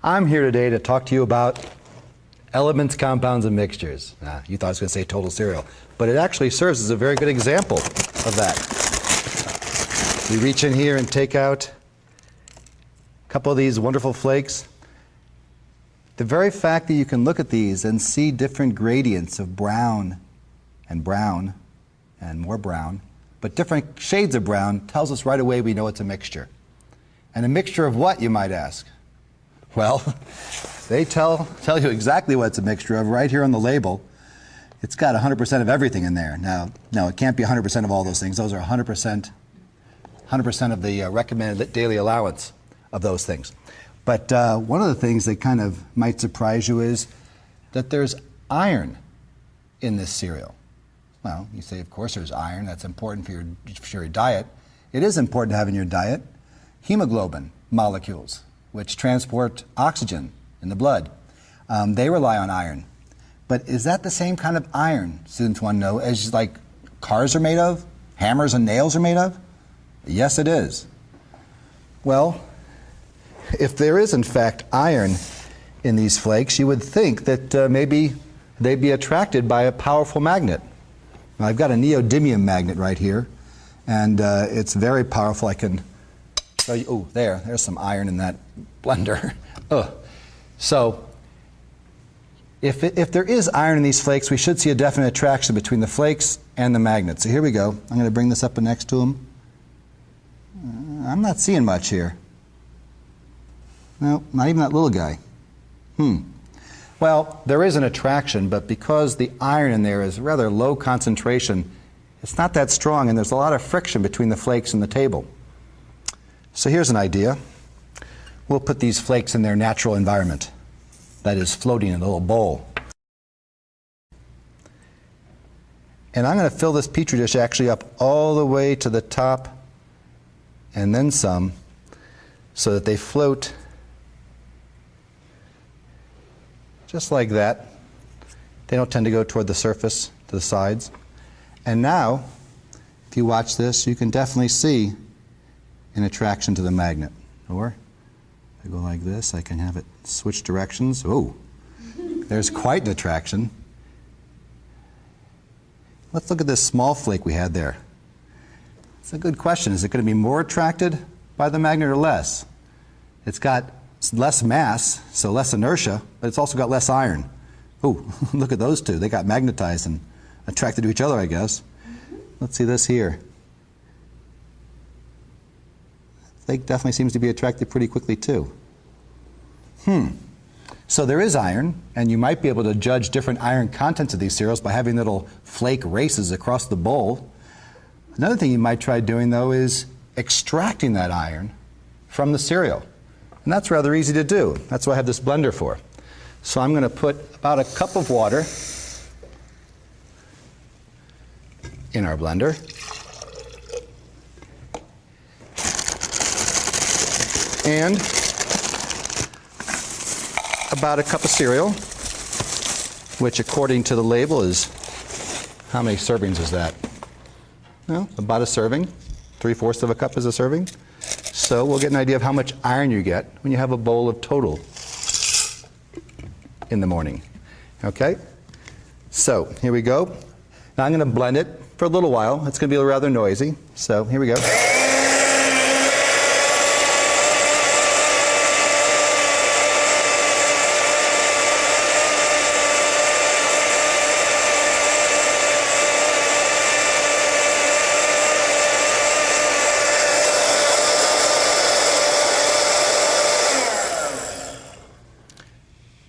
I'm here today to talk to you about elements, compounds, and mixtures. You thought I was going to say total cereal, but it actually serves as a very good example of that. We reach in here and take out a couple of these wonderful flakes. The very fact that you can look at these and see different gradients of brown and more brown, but different shades of brown tells us right away we know it's a mixture. And a mixture of what, you might ask? Well, they tell you exactly what it's a mixture of right here on the label. It's got 100% of everything in there. Now, no, it can't be 100% of all those things. Those are 100% of the recommended daily allowance of those things. But one of the things that kind of might surprise you is that there's iron in this cereal. Well, you say, of course there's iron. That's important for your diet. It is important to have in your diet hemoglobin molecules, which transport oxygen in the blood. They rely on iron. But is that the same kind of iron, students want to know, as like cars are made of, hammers and nails are made of? Yes, it is. Well, if there is in fact iron in these flakes, you would think that maybe they'd be attracted by a powerful magnet. Now, I've got a neodymium magnet right here, and it's very powerful. I can show you. Oh, there's some iron in that blender. So if there is iron in these flakes, we should see a definite attraction between the flakes and the magnet. So here we go. I'm going to bring this up next to them. I'm not seeing much here. No, not even that little guy. Well, there is an attraction, but because the iron in there is rather low concentration, it's not that strong, and there's a lot of friction between the flakes and the table. So here's an idea. We'll put these flakes in their natural environment, that is, floating in a little bowl. And I'm going to fill this Petri dish actually up all the way to the top and then some, so that they float just like that. They don't tend to go toward the surface, to the sides. And now, if you watch this, you can definitely see an attraction to the magnet. Or, if I go like this, I can have it switch directions. Oh, there's quite an attraction. Let's look at this small flake we had there. It's a good question. Is it going to be more attracted by the magnet or less? It's got less mass, so less inertia, but it's also got less iron. Oh, look at those two. They got magnetized and attracted to each other, I guess. Let's see this here. The flake definitely seems to be attracted pretty quickly, too. So there is iron, and you might be able to judge different iron contents of these cereals by having little flake races across the bowl. Another thing you might try doing, though, is extracting that iron from the cereal. And that's rather easy to do. That's what I have this blender for. So I'm going to put about a cup of water in our blender. And about a cup of cereal, which according to the label is, how many servings is that? Well, about a serving. 3/4 of a cup is a serving. So we'll get an idea of how much iron you get when you have a bowl of total in the morning. Okay? So here we go. Now I'm going to blend it for a little while. It's going to be rather noisy. So here we go.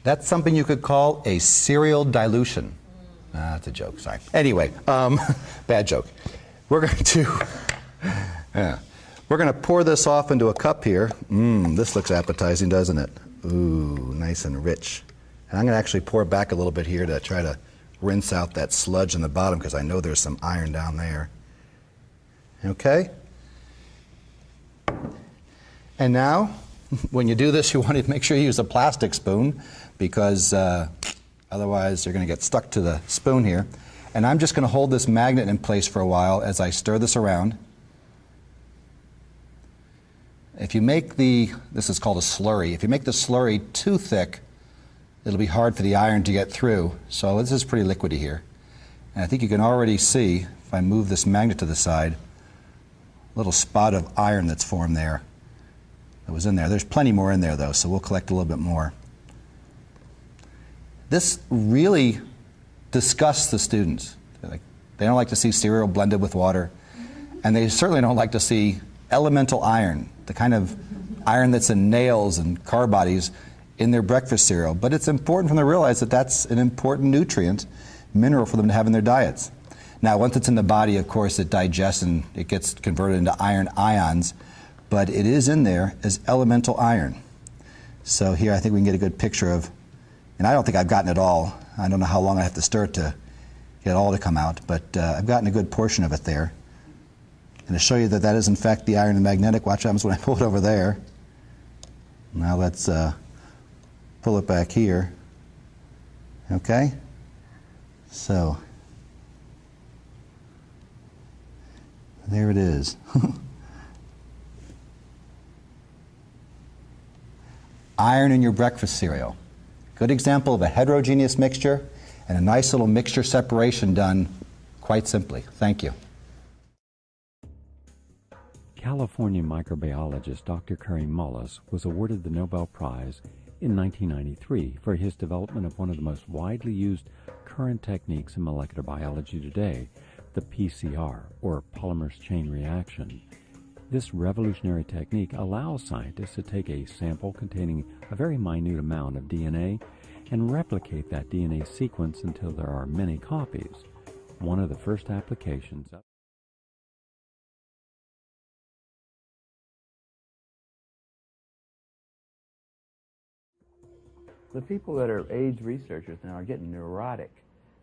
That's something you could call a cereal dilution. That's a joke, sorry. Anyway, bad joke. We're going to pour this off into a cup here. This looks appetizing, doesn't it? Ooh, nice and rich. And I'm going to actually pour back a little bit here to try to rinse out that sludge in the bottom, because I know there's some iron down there. Okay? And now, when you do this, you want to make sure you use a plastic spoon, because otherwise you're going to get stuck to the spoon here. And I'm just going to hold this magnet in place for a while as I stir this around. If you make this is called a slurry, if you make the slurry too thick, it'll be hard for the iron to get through. So this is pretty liquidy here. And I think you can already see, if I move this magnet to the side, a little spot of iron that's formed there that was in there. There's plenty more in there, though, so we'll collect a little bit more. This really disgusts the students. They don't like to see cereal blended with water, and they certainly don't like to see elemental iron, the kind of iron that's in nails and car bodies, in their breakfast cereal. But it's important for them to realize that that's an important nutrient, mineral for them to have in their diets. Now, once it's in the body, of course, it digests and it gets converted into iron ions, but it is in there as elemental iron. So here I think we can get a good picture of, and I don't think I've gotten it all. I don't know how long I have to stir it to get it all to come out, but I've gotten a good portion of it there. And to show you that that is in fact the iron and magnetic, watch what happens when I pull it over there. Now let's pull it back here. Okay? So, there it is. Iron in your breakfast cereal. Good example of a heterogeneous mixture and a nice little mixture separation done quite simply. Thank you. California microbiologist Dr. Curry Mullis was awarded the Nobel Prize in 1993 for his development of one of the most widely used current techniques in molecular biology today, the PCR, or polymerase chain reaction. This revolutionary technique allows scientists to take a sample containing a very minute amount of DNA and replicate that DNA sequence until there are many copies. One of the first applications of the people that are AIDS researchers now are getting neurotic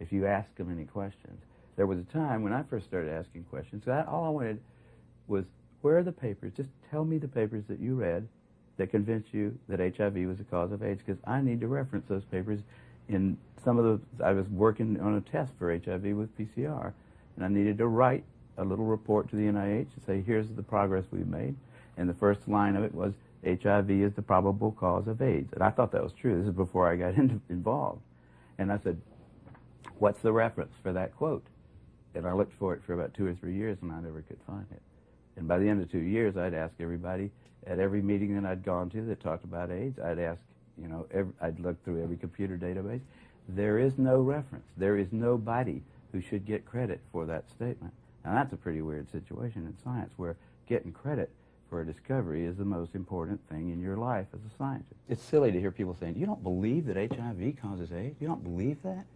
if you ask them any questions. There was a time when I first started asking questions, all I wanted was, where are the papers? Just tell me the papers that you read that convinced you that HIV was the cause of AIDS, because I need to reference those papers in some of the, I was working on a test for HIV with PCR, and I needed to write a little report to the NIH and say, here's the progress we've made. And the first line of it was, HIV is the probable cause of AIDS. And I thought that was true. This is before I got involved. And I said, what's the reference for that quote? And I looked for it for about 2 or 3 years, and I never could find it. And by the end of 2 years, I'd ask everybody at every meeting that I'd gone to that talked about AIDS, I'd ask, I'd look through every computer database. There is no reference. There is nobody who should get credit for that statement. Now, that's a pretty weird situation in science, where getting credit for a discovery is the most important thing in your life as a scientist. It's silly to hear people saying, you don't believe that HIV causes AIDS? You don't believe that?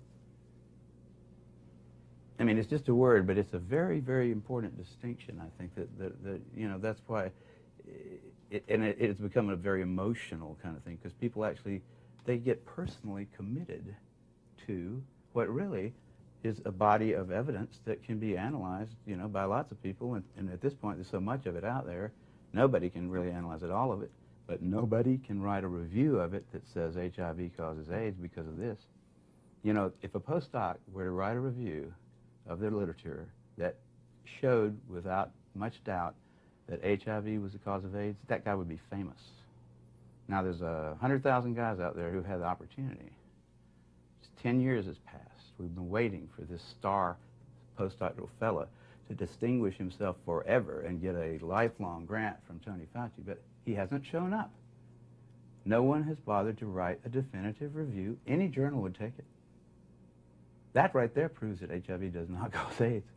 I mean, it's just a word, but it's a very, very important distinction. I think that that's why, it's become a very emotional kind of thing, because people actually, they get personally committed to what really is a body of evidence that can be analyzed, by lots of people. And at this point, there's so much of it out there, nobody can really analyze it, all of it, but nobody can write a review of it that says HIV causes AIDS because of this. If a postdoc were to write a review of their literature that showed without much doubt that HIV was the cause of AIDS, that guy would be famous. Now, there's 100,000 guys out there who had the opportunity. Just 10 years has passed. We've been waiting for this star postdoctoral fella to distinguish himself forever and get a lifelong grant from Tony Fauci, but he hasn't shown up. No one has bothered to write a definitive review. Any journal would take it. That right there proves that HIV does not cause AIDS.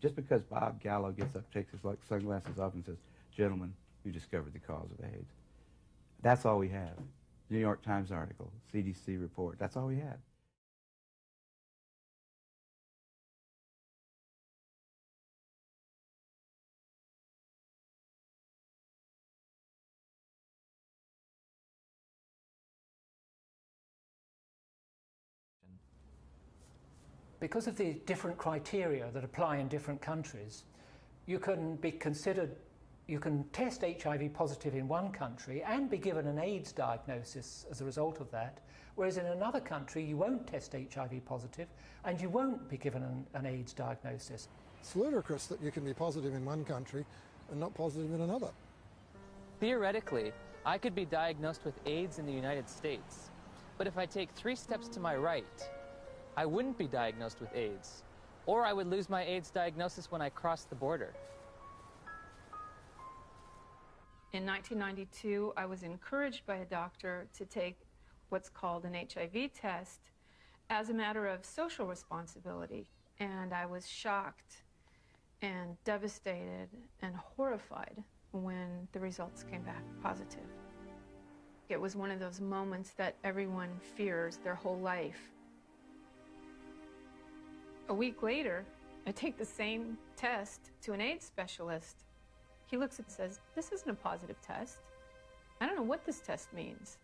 Just because Bob Gallo gets up, takes his sunglasses off and says, gentlemen, we discovered the cause of AIDS. That's all we have. New York Times article, CDC report, that's all we have. Because of the different criteria that apply in different countries, you can be considered, you can test HIV positive in one country and be given an AIDS diagnosis as a result of that, whereas in another country you won't test HIV positive and you won't be given an AIDS diagnosis. It's ludicrous that you can be positive in one country and not positive in another. Theoretically, I could be diagnosed with AIDS in the United States, but if I take 3 steps to my right, I wouldn't be diagnosed with AIDS, or I would lose my AIDS diagnosis when I crossed the border. In 1992, I was encouraged by a doctor to take what's called an HIV test as a matter of social responsibility, and I was shocked and devastated and horrified when the results came back positive. It was one of those moments that everyone fears their whole life. A week later, I take the same test to an AIDS specialist. He looks and says, "This isn't a positive test. I don't know what this test means."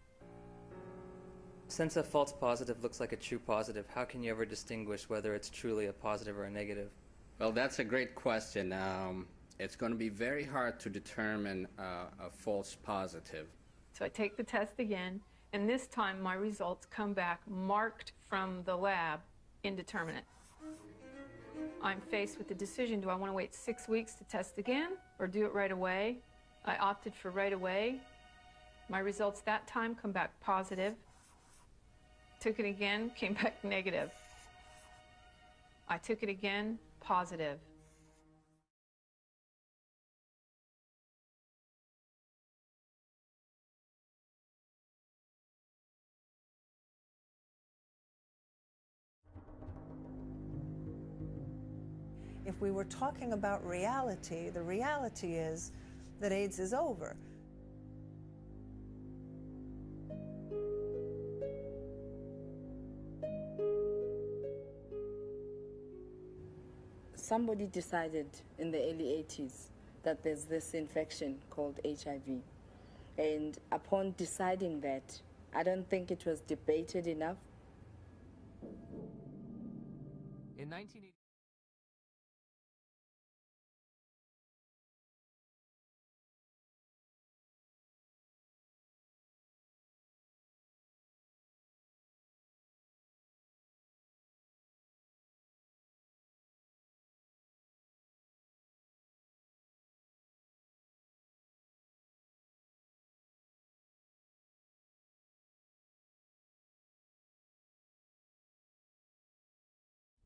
Since a false positive looks like a true positive, how can you ever distinguish whether it's truly a positive or a negative? Well, that's a great question. It's going to be very hard to determine a false positive. So I take the test again, and this time my results come back marked from the lab indeterminate. I'm faced with the decision, do I want to wait 6 weeks to test again or do it right away? I opted for right away. My results that time come back positive. Took it again, came back negative. I took it again, positive. If we were talking about reality, the reality is that AIDS is over. Somebody decided in the early 80s that there's this infection called HIV. And upon deciding that, I don't think it was debated enough. In 1980,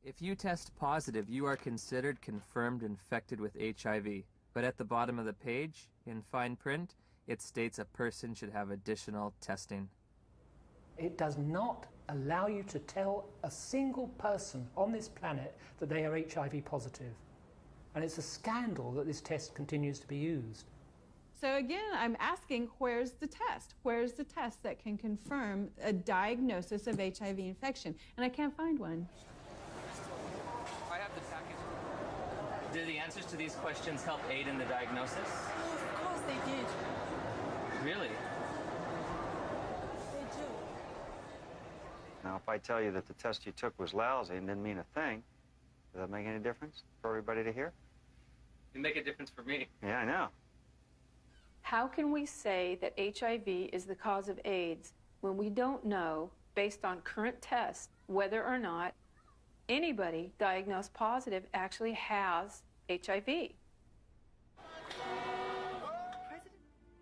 if you test positive, you are considered confirmed infected with HIV. But at the bottom of the page, in fine print, it states a person should have additional testing. It does not allow you to tell a single person on this planet that they are HIV positive. And it's a scandal that this test continues to be used. So again, I'm asking, where's the test? Where's the test that can confirm a diagnosis of HIV infection? And I can't find one. I have the package. Do the answers to these questions help aid in the diagnosis? Of course they did. Really? They do. Now, if I tell you that the test you took was lousy and didn't mean a thing, does that make any difference for everybody to hear? It'd make a difference for me. Yeah, I know. How can we say that HIV is the cause of AIDS when we don't know, based on current tests, whether or not anybody diagnosed positive actually has HIV?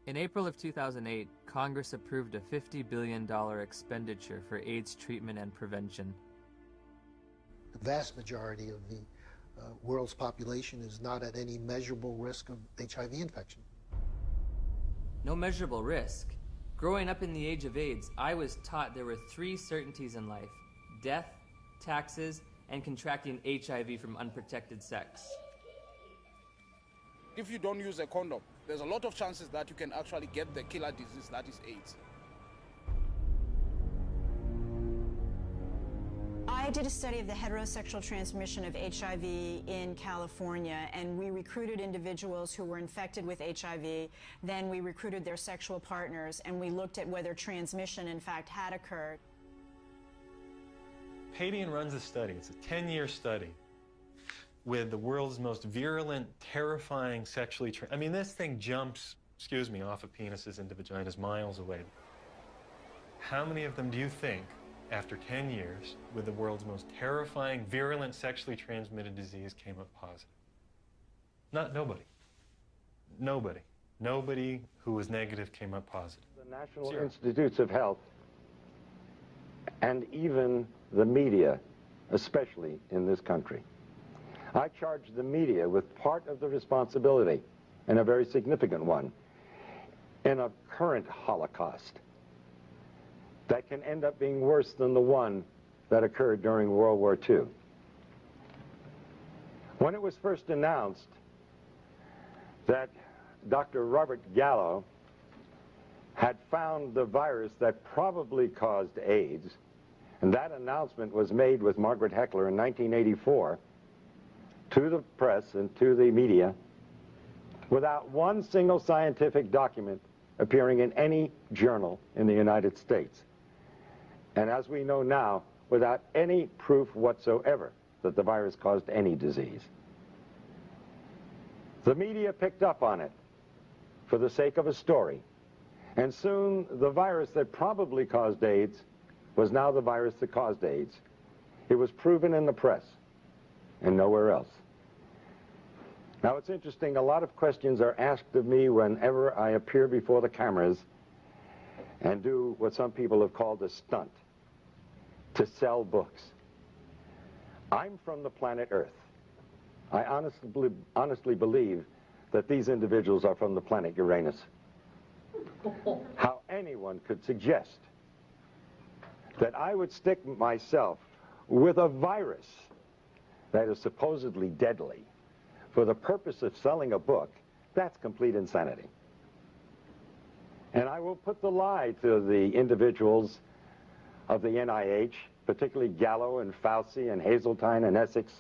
In April of 2008, Congress approved a $50 billion expenditure for AIDS treatment and prevention. The vast majority of the world's population is not at any measurable risk of HIV infection. No measurable risk. Growing up in the age of AIDS, I was taught there were 3 certainties in life: death, taxes, and contracting HIV from unprotected sex. If you don't use a condom, there's a lot of chances that you can actually get the killer disease that is AIDS. I did a study of the heterosexual transmission of HIV in California, and we recruited individuals who were infected with HIV. Then we recruited their sexual partners, and we looked at whether transmission, in fact, had occurred. Padian runs a study. It's a 10-year study with the world's most virulent, terrifying sexually I mean, this thing jumps, off of penises into vaginas miles away. How many of them do you think, after 10 years, with the world's most terrifying, virulent, sexually transmitted disease, came up positive? Nobody. Nobody. Nobody who was negative came up positive. The National Institutes of Health and even the media, especially in this country. I charge the media with part of the responsibility, and a very significant one, in a current Holocaust that can end up being worse than the one that occurred during World War II. When it was first announced that Dr. Robert Gallo had found the virus that probably caused AIDS, and that announcement was made with Margaret Heckler in 1984 to the press and to the media without one single scientific document appearing in any journal in the United States. And as we know now, without any proof whatsoever that the virus caused any disease. The media picked up on it for the sake of a story. And soon the virus that probably caused AIDS was now the virus that caused AIDS. It was proven in the press and nowhere else. Now it's interesting, a lot of questions are asked of me whenever I appear before the cameras and do what some people have called a stunt, to sell books. I'm from the planet Earth. I honestly believe that these individuals are from the planet Uranus. How anyone could suggest that I would stick myself with a virus that is supposedly deadly for the purpose of selling a book, that's complete insanity. And I will put the lie to the individuals of the NIH, particularly Gallo and Fauci and Hazeltine and Essex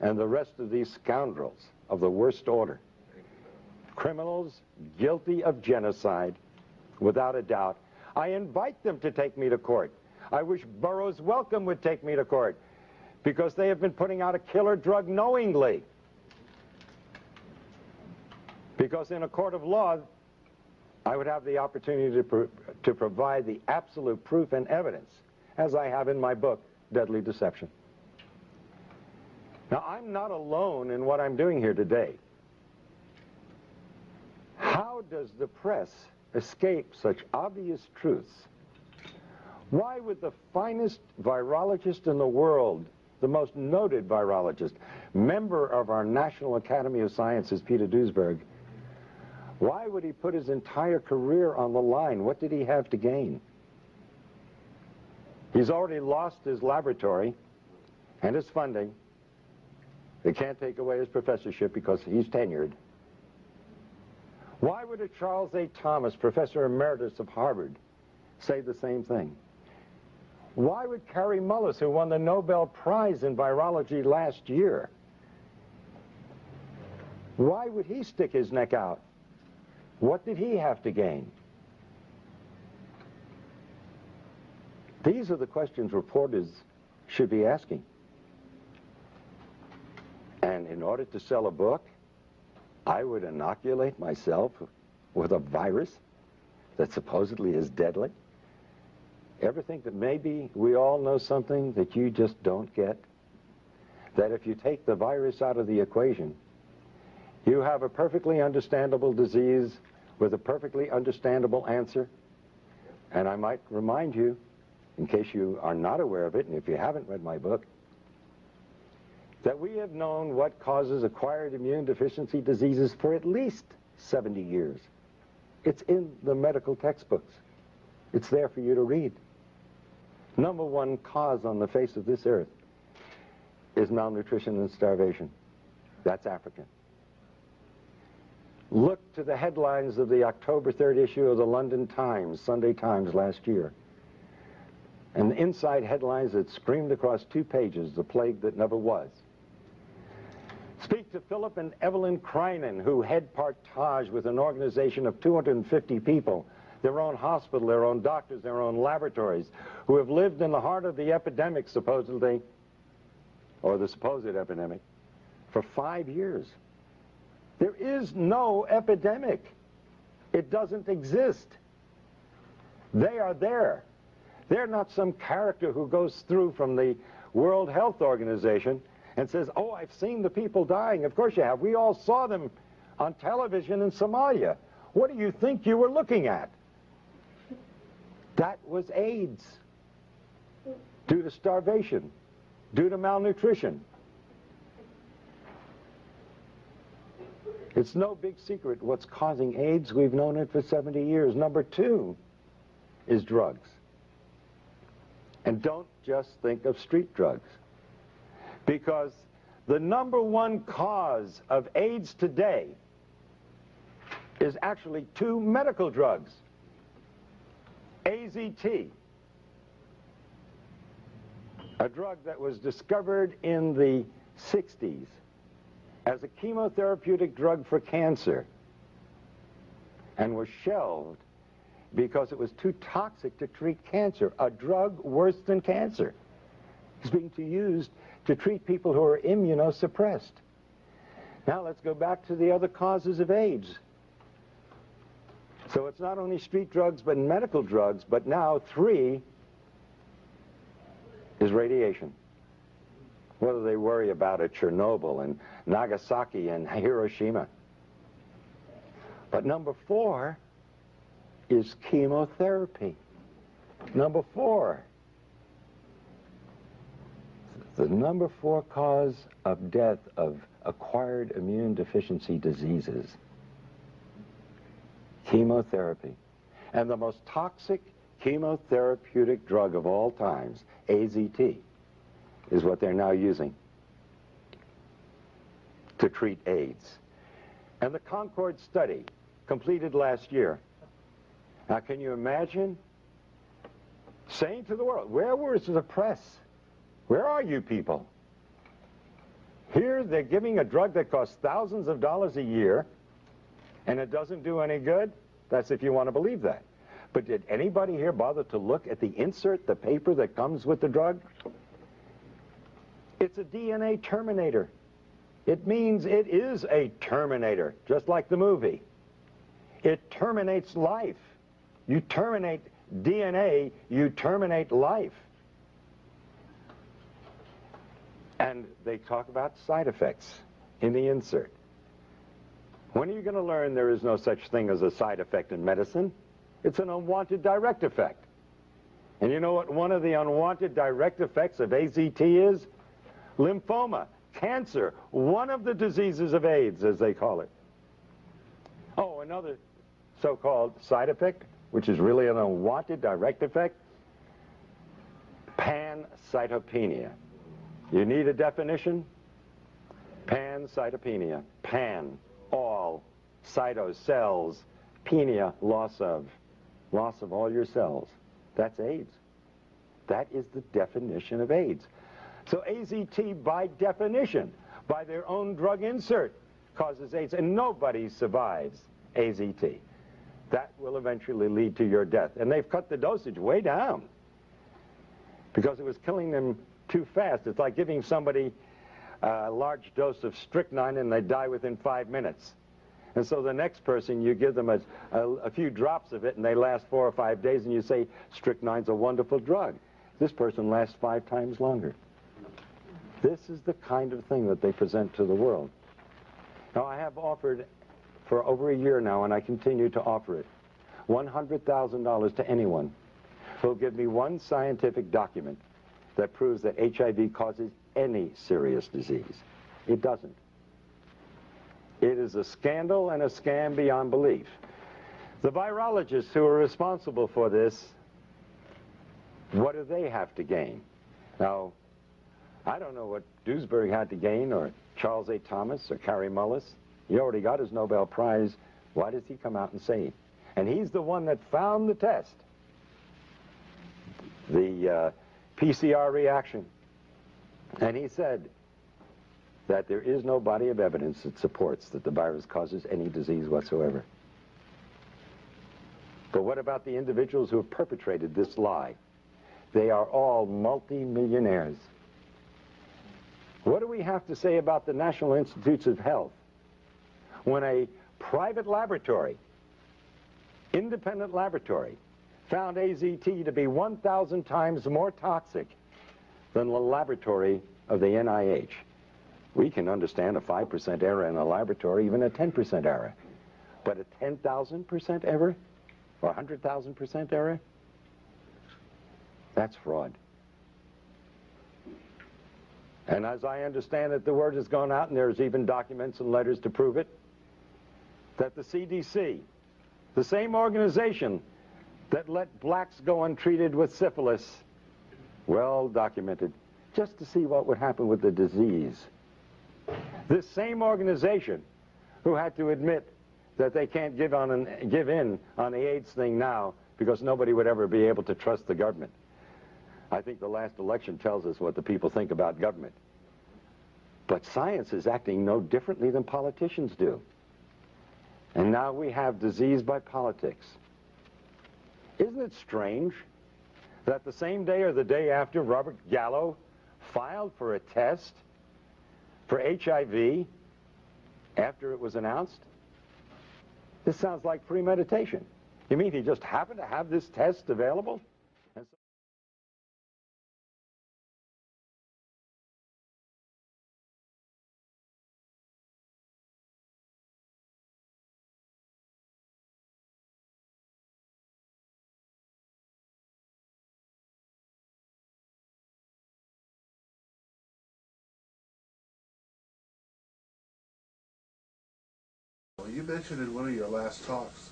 and the rest of these scoundrels of the worst order. Criminals guilty of genocide, without a doubt. I invite them to take me to court. I wish Burroughs Wellcome would take me to court because they have been putting out a killer drug knowingly. Because in a court of law, I would have the opportunity to provide the absolute proof and evidence, as I have in my book, Deadly Deception. Now, I'm not alone in what I'm doing here today. How does the press escape such obvious truths? Why would the finest virologist in the world, the most noted virologist, member of our National Academy of Sciences, Peter Duesberg, why would he put his entire career on the line? What did he have to gain? He's already lost his laboratory and his funding. They can't take away his professorship because he's tenured. Why would a Charles A. Thomas, professor emeritus of Harvard, say the same thing? Why would Kary Mullis, who won the Nobel Prize in virology last year, why would he stick his neck out? What did he have to gain? These are the questions reporters should be asking. And in order to sell a book, I would inoculate myself with a virus that supposedly is deadly. Ever think that maybe we all know something that you just don't get? That if you take the virus out of the equation, you have a perfectly understandable disease with a perfectly understandable answer. And I might remind you, in case you are not aware of it, and if you haven't read my book, that we have known what causes acquired immune deficiency diseases for at least 70 years. It's in the medical textbooks. It's there for you to read. Number one cause on the face of this earth is malnutrition and starvation. That's African. Look to the headlines of the October 3rd issue of the London Times, Sunday Times last year. And the inside headlines that screamed across 2 pages, the plague that never was. Speak to Philip and Evelyn Kreinen, who head Partage with an organization of 250 people, their own hospital, their own doctors, their own laboratories, who have lived in the heart of the epidemic, supposedly, or the supposed epidemic, for 5 years. There is no epidemic. It doesn't exist. They are there. They're not some character who goes through from the World Health Organization and says, oh, I've seen the people dying. Of course you have. We all saw them on television in Somalia. What do you think you were looking at? That was AIDS, due to starvation, due to malnutrition. It's no big secret what's causing AIDS. We've known it for 70 years. Number 2 is drugs. And don't just think of street drugs, because the number 1 cause of AIDS today is actually 2 medical drugs. AZT, a drug that was discovered in the 60s as a chemotherapeutic drug for cancer and was shelved because it was too toxic to treat cancer. A drug worse than cancer is being used to treat people who are immunosuppressed. Now let's go back to the other causes of AIDS. So it's not only street drugs but medical drugs, but now 3 is radiation. What do they worry about at Chernobyl and Nagasaki and Hiroshima? But number 4 is chemotherapy. Number 4. The number 4 cause of death of acquired immune deficiency diseases. Chemotherapy. And the most toxic chemotherapeutic drug of all times, AZT, is what they're now using to treat AIDS. And the Concord study, completed last year. Now, can you imagine saying to the world, where was the press? Where are you people? Here they're giving a drug that costs thousands of dollars a year, and it doesn't do any good? That's if you want to believe that. But did anybody here bother to look at the insert, the paper that comes with the drug? It's a DNA terminator. It means it is a terminator, just like the movie. It terminates life. You terminate DNA, you terminate life. And they talk about side effects in the insert. When are you going to learn there is no such thing as a side effect in medicine? It's an unwanted direct effect. And you know what one of the unwanted direct effects of AZT is? Lymphoma, cancer, one of the diseases of AIDS, as they call it. Oh, another so-called side effect, which is really an unwanted direct effect, pancytopenia. You need a definition? Pancytopenia. Pan, all, cyto, cells, penia, loss of all your cells. That's AIDS. That is the definition of AIDS. So AZT, by definition, by their own drug insert, causes AIDS, and nobody survives AZT. That will eventually lead to your death. And they've cut the dosage way down because it was killing them too fast. It's like giving somebody a large dose of strychnine and they die within 5 minutes. And so the next person, you give them a few drops of it and they last 4 or 5 days, and you say, strychnine's a wonderful drug. This person lasts 5 times longer. This is the kind of thing that they present to the world. Now, I have offered for over a year now, and I continue to offer it, $100,000 to anyone who'll give me one scientific document that proves that HIV causes any serious disease. It doesn't. It is a scandal and a scam beyond belief. The virologists who are responsible for this, what do they have to gain? Now, I don't know what Duesberg had to gain, or Charles A. Thomas, or Kary Mullis. He already got his Nobel Prize. Why does he come out and say it? And he's the one that found the test, the PCR reaction. And he said that there is no body of evidence that supports that the virus causes any disease whatsoever. But what about the individuals who have perpetrated this lie? They are all multi-millionaires. What do we have to say about the National Institutes of Health when a private laboratory, independent laboratory, found AZT to be 1,000 times more toxic than the laboratory of the NIH? We can understand a 5% error in a laboratory, even a 10% error. But a 10,000% error or 100,000% error? That's fraud. And as I understand it, the word has gone out, and there's even documents and letters to prove it, that the CDC, the same organization that let blacks go untreated with syphilis, well documented, just to see what would happen with the disease. This same organization who had to admit that they can't give in on the AIDS thing now because nobody would ever be able to trust the government. I think the last election tells us what the people think about government. But science is acting no differently than politicians do. And now we have disease by politics. Isn't it strange that the same day or the day after Robert Gallo filed for a test for HIV after it was announced? This sounds like premeditation. You mean he just happened to have this test available? You mentioned in one of your last talks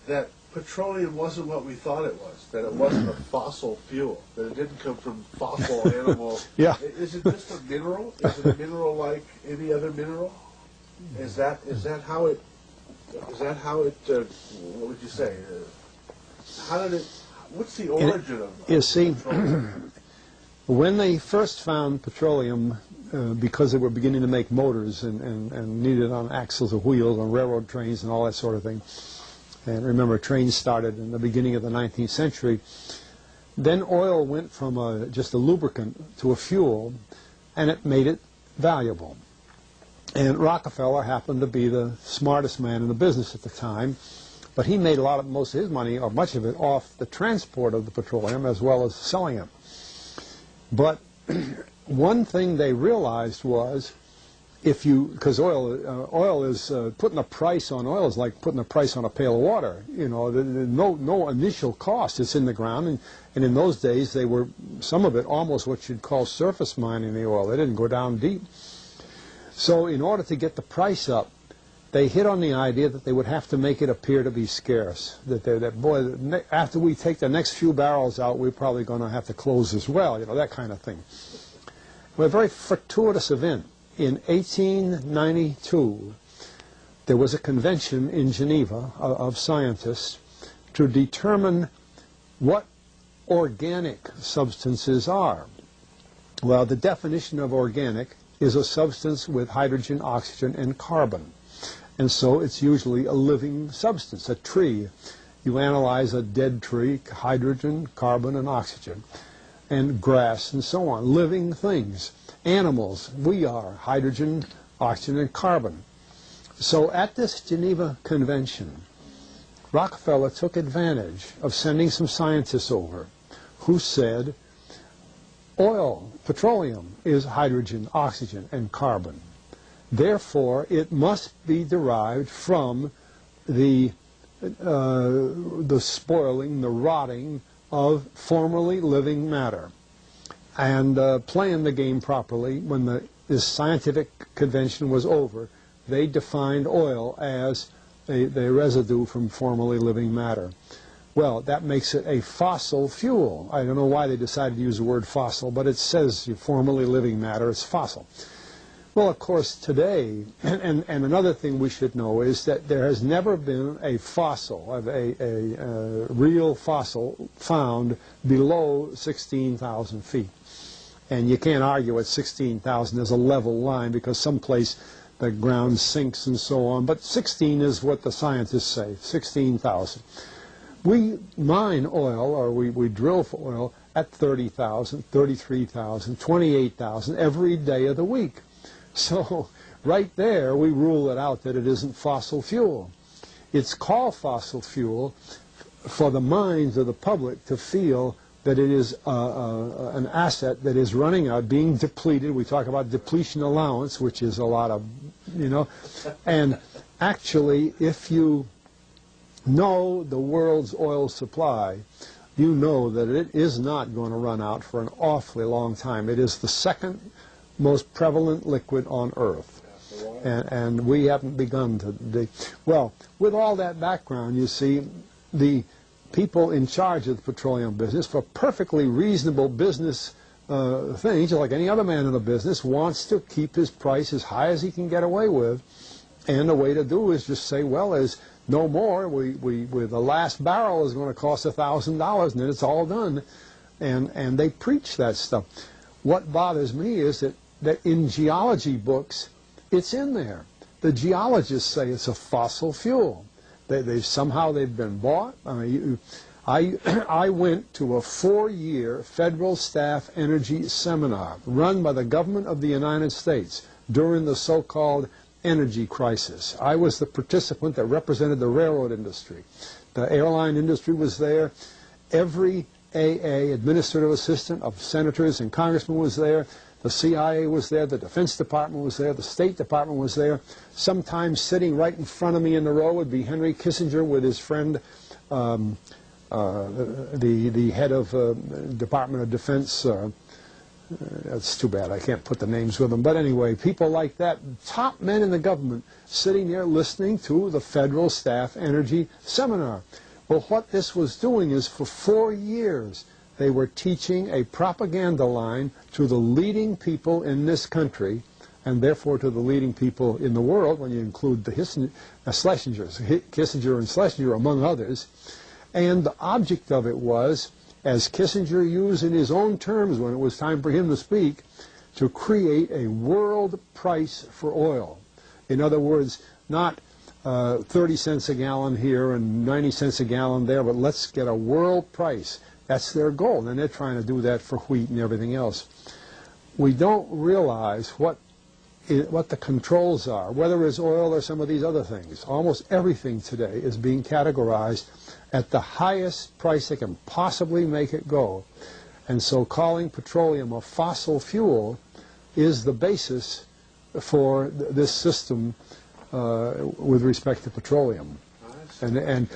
that petroleum wasn't what we thought it was, that it wasn't a fossil fuel, that it didn't come from fossil animals. Yeah. Is it just a mineral? Is it a mineral like any other mineral? Is that how it, what would you say? What's the origin of You see, petroleum? when they first found petroleum, because they were beginning to make motors and needed on axles or wheels on railroad trains and all that sort of thing. And remember, trains started in the beginning of the 19th century. Then oil went from just a lubricant to a fuel, and it made it valuable. And Rockefeller happened to be the smartest man in the business at the time, but he made most of his money, or much of it, off the transport of the petroleum as well as selling it. But one thing they realized was, because oil is putting a price on oil is like putting a price on a pail of water. You know, no initial cost. It's in the ground, and in those days they were, some of it almost what you'd call surface mining the oil. They didn't go down deep. So in order to get the price up, they hit on the idea that they would have to make it appear to be scarce. That boy, after we take the next few barrels out, we're probably going to have to close as well. You know, that kind of thing. Well, a very fortuitous event. In 1892, there was a convention in Geneva of scientists to determine what organic substances are. Well, the definition of organic is a substance with hydrogen, oxygen, and carbon. And so it's usually a living substance, a tree. You analyze a dead tree, hydrogen, carbon, and oxygen, and grass and so on, living things. Animals, we are hydrogen, oxygen, and carbon. So at this Geneva Convention, Rockefeller took advantage of sending some scientists over who said oil, petroleum, is hydrogen, oxygen, and carbon. Therefore, it must be derived from the spoiling, the rotting of formerly living matter. And playing the game properly, when this scientific convention was over, they defined oil as the residue from formerly living matter. Well, that makes it a fossil fuel. I don't know why they decided to use the word fossil, but it says formerly living matter is fossil. Well, of course, today, and another thing we should know is that there has never been a fossil, a real fossil, found below 16,000 feet. And you can't argue at 16,000 there's a level line, because someplace the ground sinks and so on. But 16 is what the scientists say, 16,000. We mine oil, or we drill for oil, at 30,000, 33,000, 28,000 every day of the week. So right there we rule it out that it isn't fossil fuel. It's called fossil fuel for the minds of the public to feel that it is an asset that is running out, being depleted. We talk about depletion allowance, which is a lot of, you know, and actually, if you know the world's oil supply, you know that it is not going to run out for an awfully long time. It is the second most prevalent liquid on Earth. And we haven't begun to... Well, with all that background, you see, the people in charge of the petroleum business, for perfectly reasonable business things, like any other man in the business, wants to keep his price as high as he can get away with. And the way to do is just say, well, there's no more. The last barrel is going to cost $1,000, and then it's all done. And they preach that stuff. What bothers me is that in geology books, it's in there. The geologists say it's a fossil fuel. Somehow they've been bought. I mean, I went to a 4-year federal staff energy seminar run by the government of the United States during the so-called energy crisis. I was the participant that represented the railroad industry. The airline industry was there. Every AA, administrative assistant of senators and congressmen, was there. The CIA was there, the Defense Department was there, the State Department was there. Sometimes sitting right in front of me in the row would be Henry Kissinger with his friend, the head of Department of Defense. That's too bad, I can't put the names with them. But anyway, people like that, top men in the government, sitting there listening to the Federal Staff Energy Seminar. Well, what this was doing is for 4 years, they were teaching a propaganda line to the leading people in this country, and therefore to the leading people in the world, when you include the Kissinger and Schlesinger, among others. And the object of it was, as Kissinger used in his own terms when it was time for him to speak, to create a world price for oil. In other words, not 30 cents a gallon here and 90 cents a gallon there, but let's get a world price. That's their goal, and they're trying to do that for wheat and everything else. We don't realize what the controls are, whether it's oil or some of these other things. Almost everything today is being categorized at the highest price they can possibly make it go. And so calling petroleum a fossil fuel is the basis for this system with respect to petroleum. And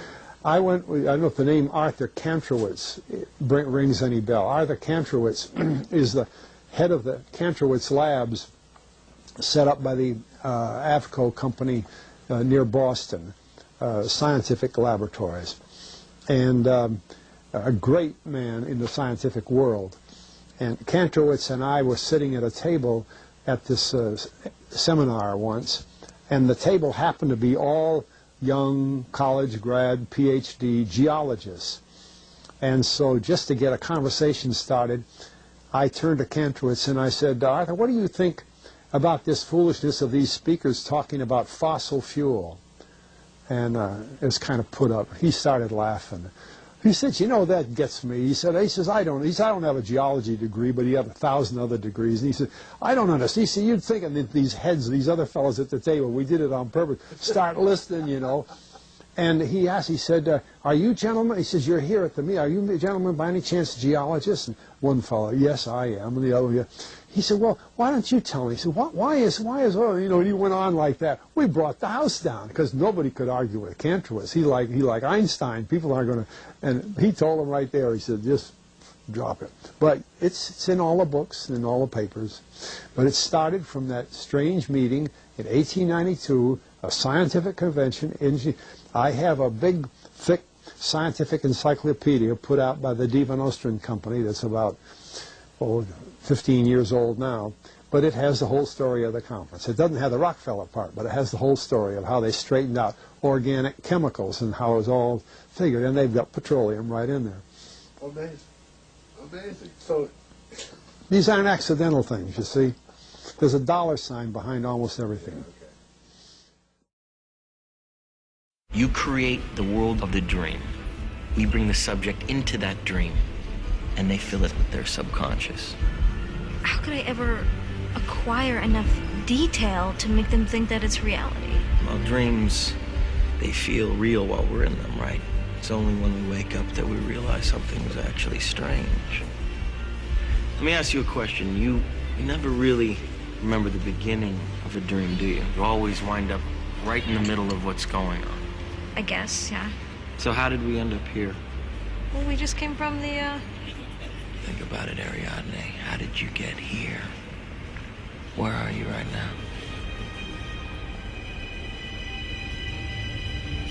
I don't know if the name Arthur Kantrowitz rings any bell. Arthur Kantrowitz is the head of the Kantrowitz Labs set up by the AVCO company near Boston, scientific laboratories. And a great man in the scientific world. And Kantrowitz and I were sitting at a table at this seminar once, and the table happened to be all young college grad, PhD geologists. And so just to get a conversation started, I turned to Kantrowitz and I said, Arthur, what do you think about this foolishness of these speakers talking about fossil fuel? And it was kind of put up. He started laughing. He said, you know, that gets me. He says, I don't have a geology degree, but he had 1,000 other degrees. And he said, I don't understand. He said, you'd think that these heads, these other fellows at the table, we did it on purpose, start listening, you know. And he asked, he said, are you gentlemen? He says, you're here at the meeting. Are you gentlemen by any chance geologists? And one fellow, yes, I am. And the other, yeah. He said, well, why don't you tell me? He said, why is oil? You know, and he went on like that. We brought the house down because nobody could argue with Kantrowitz. He like Einstein. People aren't going to. And he told them right there. He said, just drop it. But it's in all the books and in all the papers. But it started from that strange meeting in 1892, a scientific convention. I have a big, thick scientific encyclopedia put out by the Diva Nostrum Company that's about 15 years old now, but it has the whole story of the conference. It doesn't have the Rockefeller part, but it has the whole story of how they straightened out organic chemicals and how it was all figured, and they've got petroleum right in there. Amazing. Amazing. So these aren't accidental things, you see. There's a dollar sign behind almost everything. You create the world of the dream. We bring the subject into that dream, and they fill it with their subconscious. How could I ever acquire enough detail to make them think that it's reality? Well, dreams, they feel real while we're in them, right? It's only when we wake up that we realize something was actually strange. Let me ask you a question. You never really remember the beginning of a dream, do you? You always wind up right in the middle of what's going on. I guess, yeah. So how did we end up here? Well, we just came from the, Think about it, Ariadne. How did you get here? Where are you right now?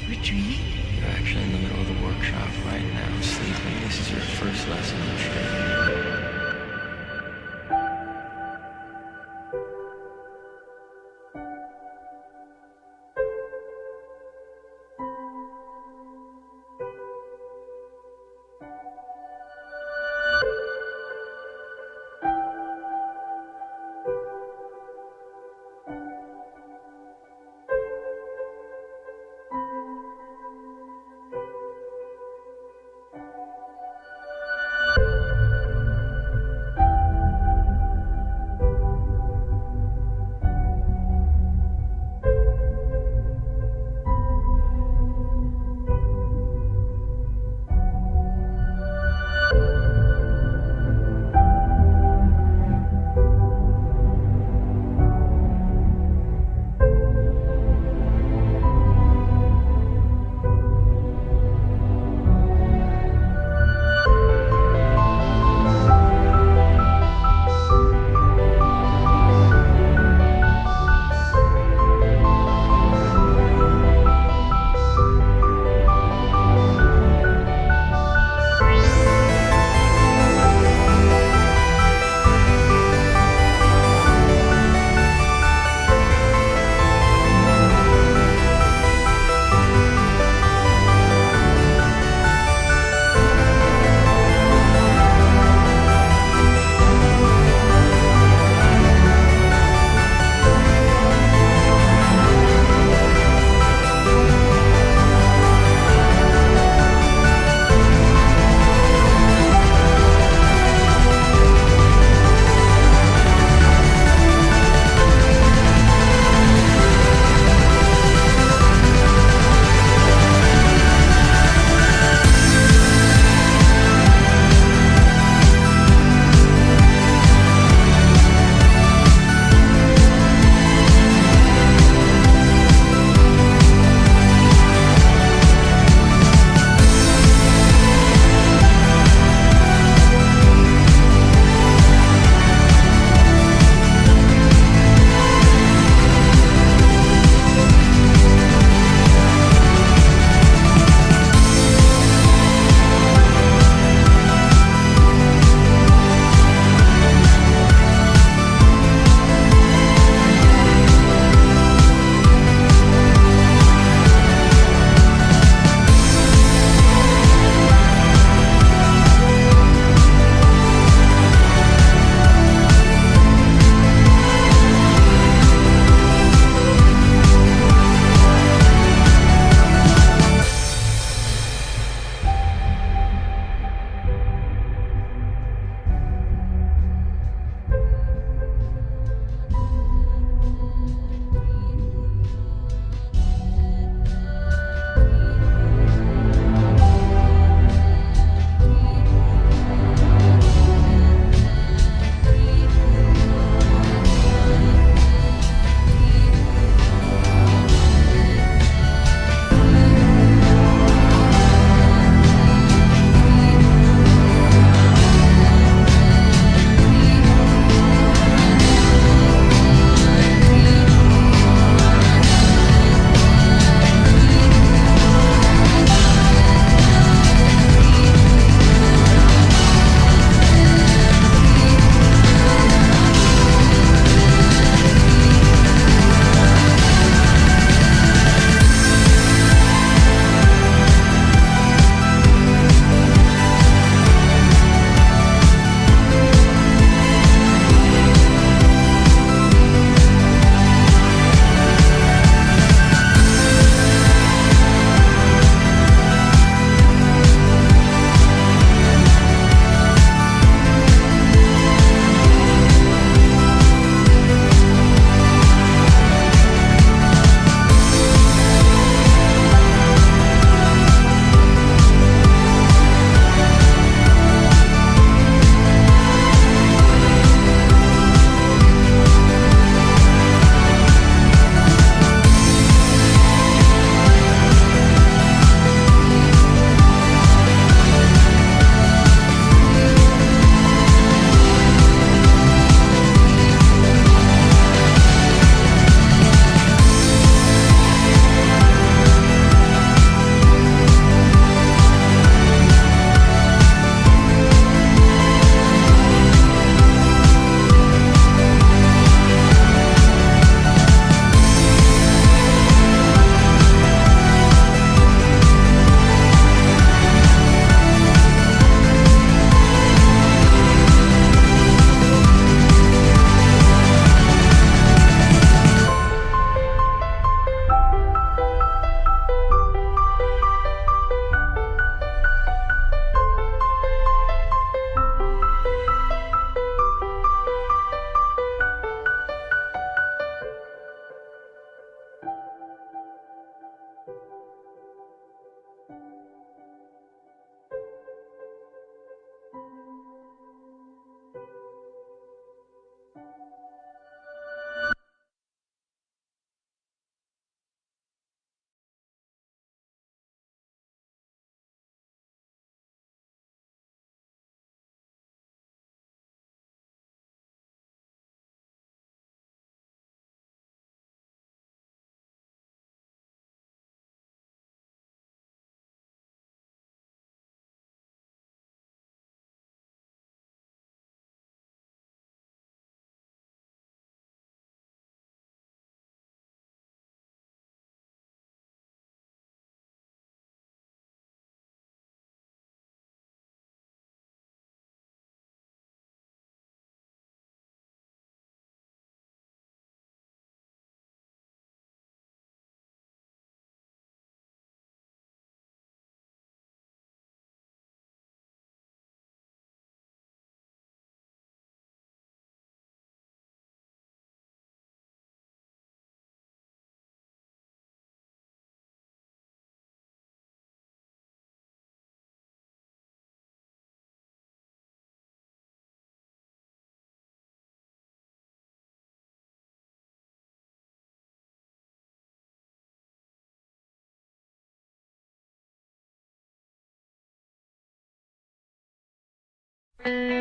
We're dreaming? You're actually in the middle of the workshop right now, sleeping. This is your first lesson in training. Thank you.